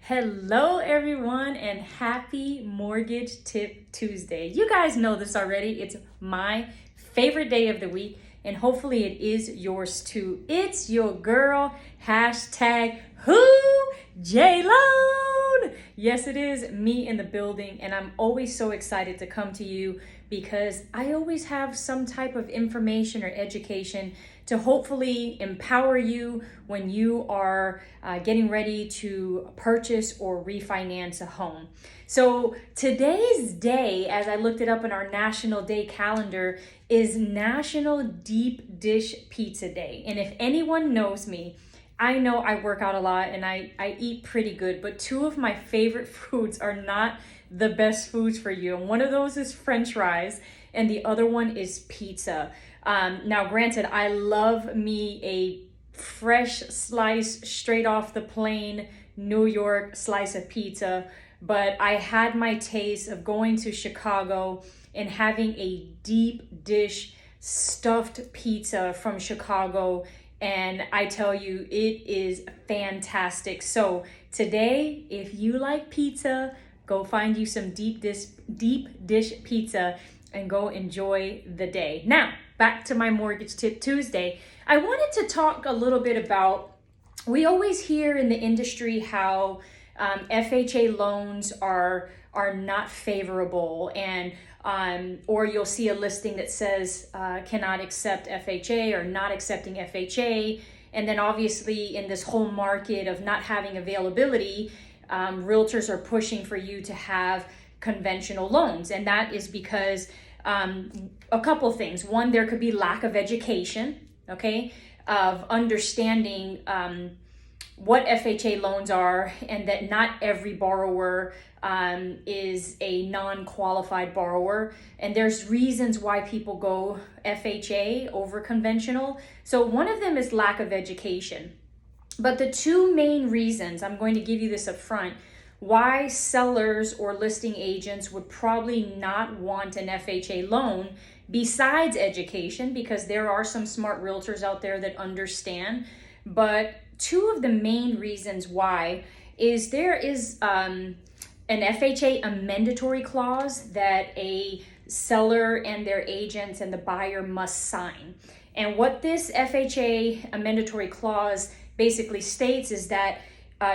Hello, everyone, and happy Mortgage Tip Tuesday. You guys know this already. It's my favorite day of the week, and hopefully, it is yours too. It's your girl, hashtag who? JLoan. Yes, it is me in the building, and I'm always so excited to come to you because I always have some type of information or education to hopefully empower you when you are getting ready to purchase or refinance a home. So today's day, as I looked it up in our National Day calendar, is National Deep Dish Pizza Day. And if anyone knows me, I know I work out a lot and I eat pretty good, but two of my favorite foods are not the best foods for you. And one of those is French fries, and the other one is pizza. Now, granted, I love me a fresh slice, straight off the plane, New York slice of pizza, but I had my taste of going to Chicago and having a deep dish stuffed pizza from Chicago. And I tell you, it is fantastic. So today, if you like pizza, go find you some deep dish pizza and go enjoy the day. Now, back to my Mortgage Tip Tuesday. I wanted to talk a little bit about, we always hear in the industry how FHA loans are not favorable, and or you'll see a listing that says cannot accept FHA or not accepting FHA. And then obviously in this whole market of not having availability, realtors are pushing for you to have conventional loans. And that is because a couple things. One, there could be lack of education, okay, of understanding what FHA loans are, and that not every borrower is a non-qualified borrower. And there's reasons why people go FHA over conventional. So one of them is lack of education. But the two main reasons, I'm going to give you this up front, why sellers or listing agents would probably not want an FHA loan besides education, because there are some smart realtors out there that understand. But two of the main reasons why is there is an FHA amendatory clause that a seller and their agents and the buyer must sign. And what this FHA amendatory clause basically states is that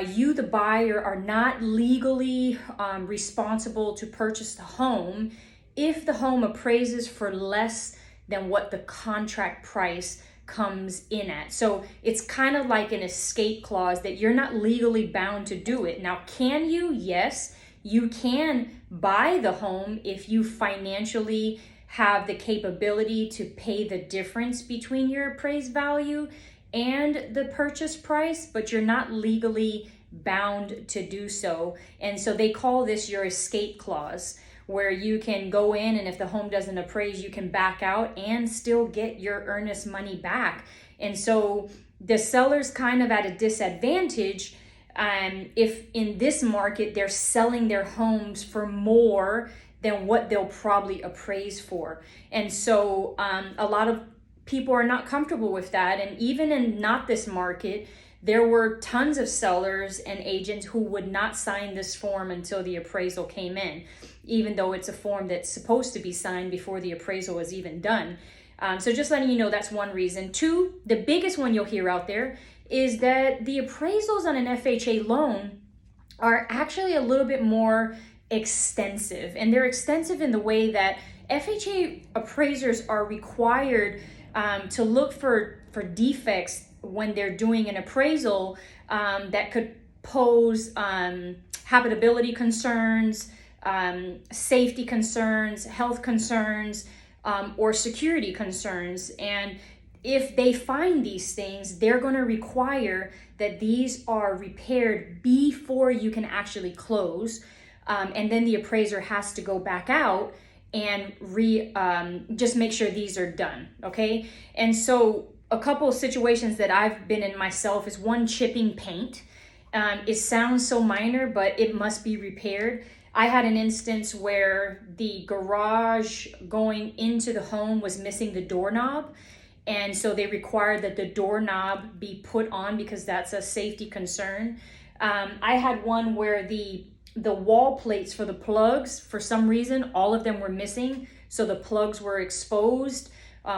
you, the buyer, are not legally responsible to purchase the home if the home appraises for less than what the contract price comes in at. So it's kind of like an escape clause that you're not legally bound to do it. Now, can you? Yes, you can buy the home if you financially have the capability to pay the difference between your appraised value and the purchase price, but you're not legally bound to do so. And so they call this your escape clause, where you can go in and if the home doesn't appraise, you can back out and still get your earnest money back. And so the seller's kind of at a disadvantage if in this market they're selling their homes for more than what they'll probably appraise for. And so a lot of people are not comfortable with that. And even in not this market, there were tons of sellers and agents who would not sign this form until the appraisal came in, even though it's a form that's supposed to be signed before the appraisal was even done. So just letting you know, that's one reason. Two, the biggest one you'll hear out there is that the appraisals on an FHA loan are actually a little bit more extensive. And they're extensive in the way that FHA appraisers are required to look for defects when they're doing an appraisal that could pose habitability concerns, safety concerns, health concerns, or security concerns. And if they find these things, they're going to require that these are repaired before you can actually close. And then the appraiser has to go back out and just make sure these are done, okay? And so a couple of situations that I've been in myself is one, chipping paint. It sounds so minor, but it must be repaired. I had an instance where the garage going into the home was missing the doorknob. And so they required that the doorknob be put on because that's a safety concern. I had one where the wall plates for the plugs, for some reason, all of them were missing. So the plugs were exposed,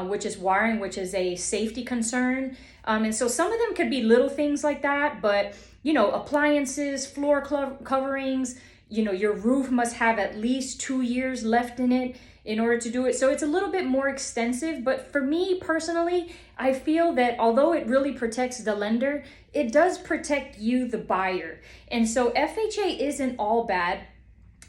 which is wiring, which is a safety concern. And so some of them could be little things like that, but appliances, floor coverings, your roof must have at least 2 years left in it in order to do it. So it's a little bit more extensive, but for me personally, I feel that although it really protects the lender, it does protect you, the buyer. And so FHA isn't all bad.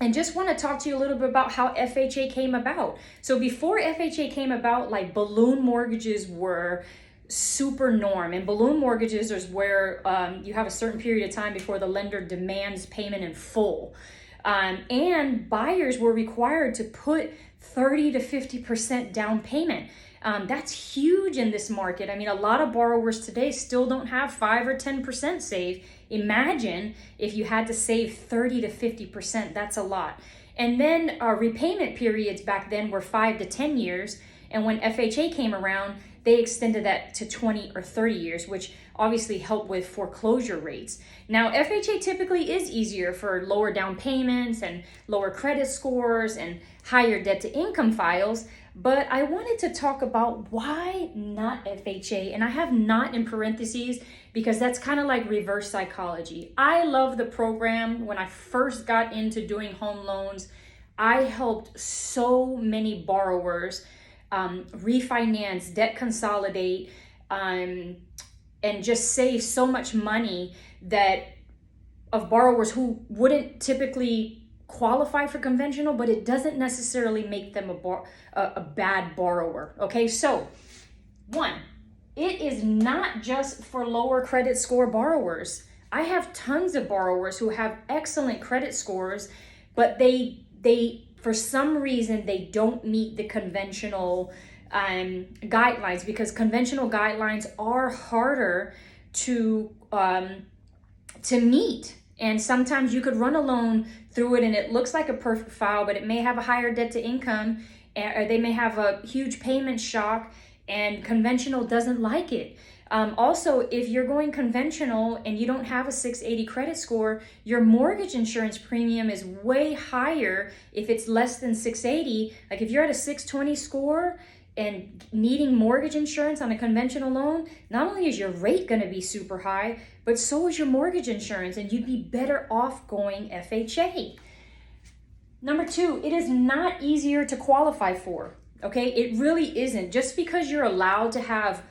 And just want to talk to you a little bit about how FHA came about. So before FHA came about, like, balloon mortgages were super norm, and balloon mortgages is where you have a certain period of time before the lender demands payment in full, and buyers were required to put 30 to 50% down payment. That's huge in this market. I mean, a lot of borrowers today still don't have 5 or 10% saved. Imagine if you had to save 30 to 50%, that's a lot. And then repayment periods back then were 5 to 10 years. And when FHA came around, they extended that to 20 or 30 years, which obviously helped with foreclosure rates. Now, FHA typically is easier for lower down payments and lower credit scores and higher debt to income files, but I wanted to talk about why not FHA, and I have not in parentheses because that's kind of like reverse psychology. I love the program. When I first got into doing home loans, I helped so many borrowers refinance, debt consolidate, and just save so much money that of borrowers who wouldn't typically qualify for conventional, but it doesn't necessarily make them a bad borrower. Okay, so one, it is not just for lower credit score borrowers. I have tons of borrowers who have excellent credit scores, but they for some reason they don't meet the conventional guidelines, because conventional guidelines are harder to meet. And sometimes you could run a loan through it and it looks like a perfect file, but it may have a higher debt to income, or they may have a huge payment shock, and conventional doesn't like it. Also, if you're going conventional and you don't have a 680 credit score, your mortgage insurance premium is way higher if it's less than 680. Like if you're at a 620 score and needing mortgage insurance on a conventional loan, not only is your rate going to be super high, but so is your mortgage insurance, and you'd be better off going FHA. Number two, it is not easier to qualify for. Okay, it really isn't. Just because you're allowed to have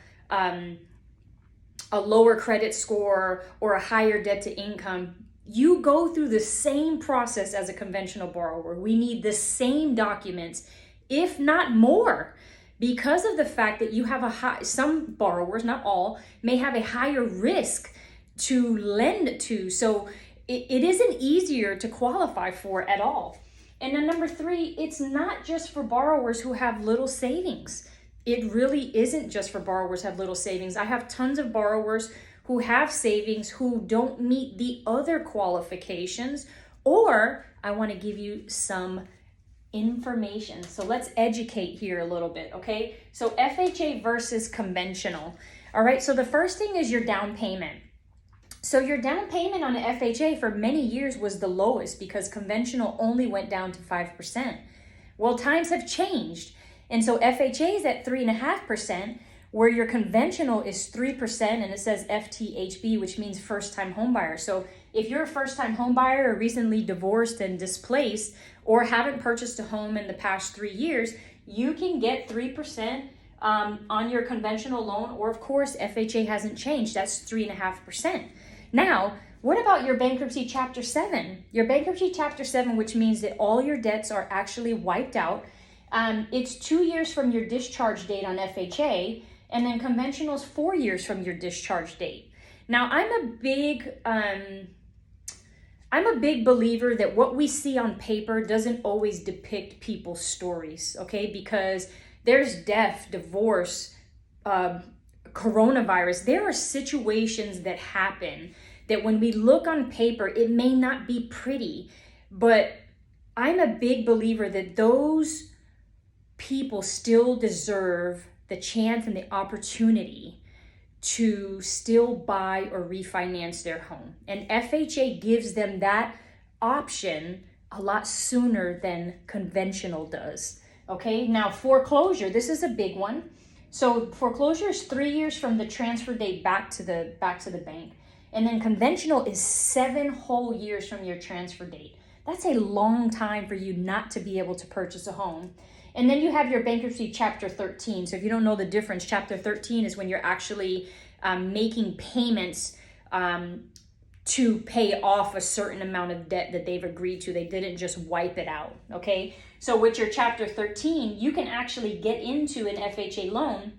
a lower credit score or a higher debt to income, you go through the same process as a conventional borrower. We need the same documents, if not more, because of the fact that you have some borrowers, not all, may have a higher risk to lend to. So it isn't easier to qualify for at all. And then number three, it's not just for borrowers who have little savings. It really isn't just for borrowers who have little savings. I have tons of borrowers who have savings who don't meet the other qualifications, or I want to give you some information. So let's educate here a little bit, okay? So FHA versus conventional. All right, so the first thing is your down payment. So your down payment on an FHA for many years was the lowest because conventional only went down to 5%. Well, times have changed. And so FHA is at 3.5%, where your conventional is 3%, and it says FTHB, which means first-time homebuyer. So if you're a first-time homebuyer or recently divorced and displaced, or haven't purchased a home in the past 3 years, you can get 3% on your conventional loan, or of course, FHA hasn't changed. That's 3.5%. Now, what about your bankruptcy chapter 7? Your bankruptcy chapter 7, which means that all your debts are actually wiped out. It's 2 years from your discharge date on FHA, and then conventional is 4 years from your discharge date. Now, I'm a big believer that what we see on paper doesn't always depict people's stories, okay? Because there's death, divorce, coronavirus. There are situations that happen that when we look on paper, it may not be pretty, but I'm a big believer that those people still deserve the chance and the opportunity to still buy or refinance their home. And FHA gives them that option a lot sooner than conventional does. Okay, now foreclosure, this is a big one. So foreclosure is 3 years from the transfer date back to the bank. And then conventional is 7 whole years from your transfer date. That's a long time for you not to be able to purchase a home. And then you have your bankruptcy chapter 13. So if you don't know the difference, chapter 13 is when you're actually making payments to pay off a certain amount of debt that they've agreed to. They didn't just wipe it out, okay? So with your chapter 13, you can actually get into an FHA loan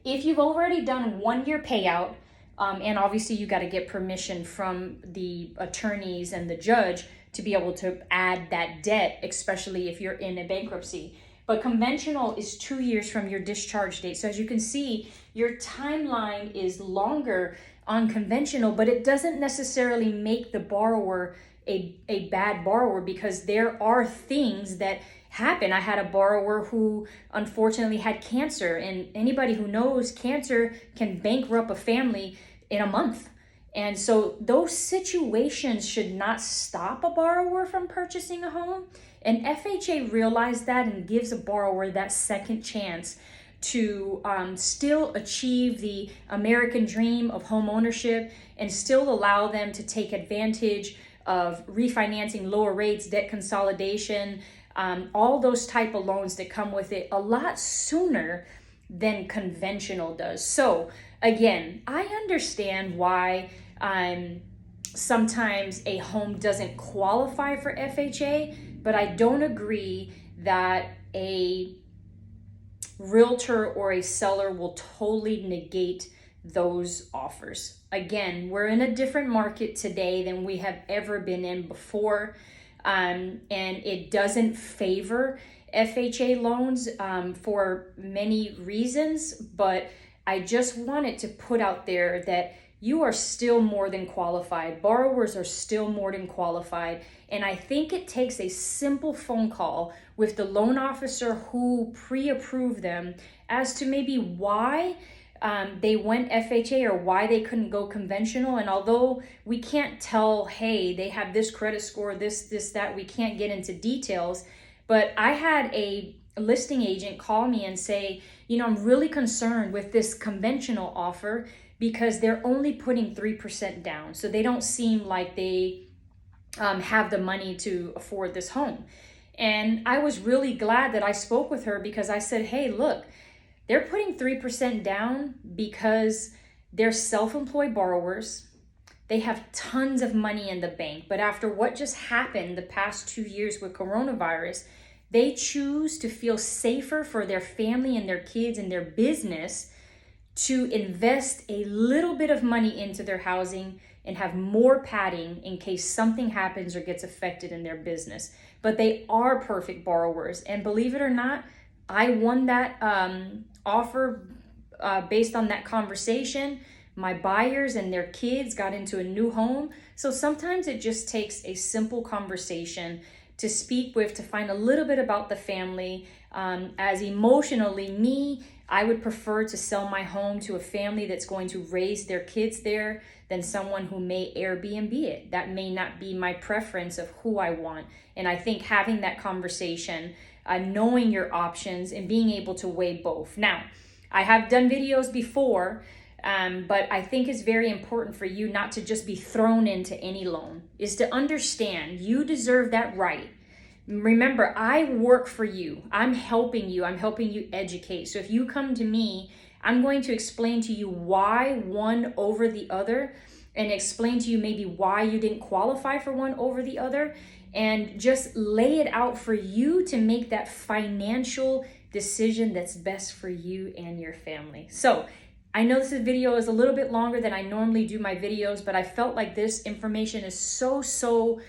if you've already done 1 year payout, and obviously you got to get permission from the attorneys and the judge to be able to add that debt, especially if you're in a bankruptcy. But conventional is 2 years from your discharge date. So as you can see, your timeline is longer on conventional, but it doesn't necessarily make the borrower a bad borrower, because there are things that happen. I had a borrower who unfortunately had cancer, and anybody who knows cancer can bankrupt a family in a month. And so those situations should not stop a borrower from purchasing a home. And FHA realized that and gives a borrower that second chance to still achieve the American dream of home ownership and still allow them to take advantage of refinancing, lower rates, debt consolidation, all those type of loans that come with it a lot sooner than conventional does. So again, I understand why sometimes a home doesn't qualify for FHA, but I don't agree that a realtor or a seller will totally negate those offers. Again, we're in a different market today than we have ever been in before, and it doesn't favor FHA loans for many reasons, but I just wanted to put out there that you are still more than qualified. Borrowers are still more than qualified. And I think it takes a simple phone call with the loan officer who pre-approved them as to maybe why they went FHA or why they couldn't go conventional. And although we can't tell, hey, they have this credit score, this, that, we can't get into details. But I had a listing agent call me and say, you know, I'm really concerned with this conventional offer because they're only putting 3% down. So they don't seem like they have the money to afford this home. And I was really glad that I spoke with her, because I said, hey, look, they're putting 3% down because they're self-employed borrowers. They have tons of money in the bank. But after what just happened the past 2 years with coronavirus, they choose to feel safer for their family and their kids and their business to invest a little bit of money into their housing and have more padding in case something happens or gets affected in their business. But they are perfect borrowers. And believe it or not, I won that offer based on that conversation. My buyers and their kids got into a new home. So sometimes it just takes a simple conversation to speak with, to find a little bit about the family. As emotionally, me, I would prefer to sell my home to a family that's going to raise their kids there than someone who may Airbnb it. That may not be my preference of who I want. And I think having that conversation, knowing your options and being able to weigh both. Now, I have done videos before, but I think it's very important for you not to just be thrown into any loan, is to understand you deserve that right. Remember, I work for you. I'm helping you educate. So if you come to me, I'm going to explain to you why one over the other, and explain to you maybe why you didn't qualify for one over the other, and just lay it out for you to make that financial decision that's best for you and your family. So I know this video is a little bit longer than I normally do my videos, but I felt like this information is so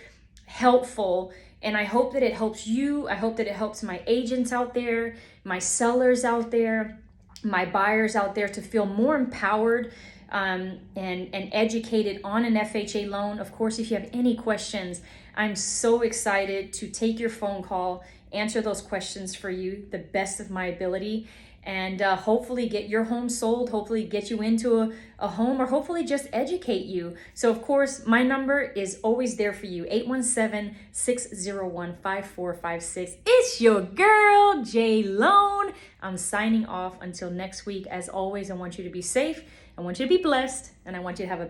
helpful. And I hope that it helps you. I hope that it helps my agents out there, my sellers out there, my buyers out there to feel more empowered and educated on an FHA loan. Of course, if you have any questions, I'm so excited to take your phone call, answer those questions for you the best of my ability. and hopefully get your home sold, hopefully get you into a home, or hopefully just educate you. So of course, my number is always there for you, 817-601-5456. It's your girl, JLoan. I'm signing off until next week. As always, I want you to be safe, I want you to be blessed, and I want you to have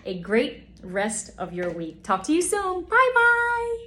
a great rest of your week. Talk to you soon. Bye-bye.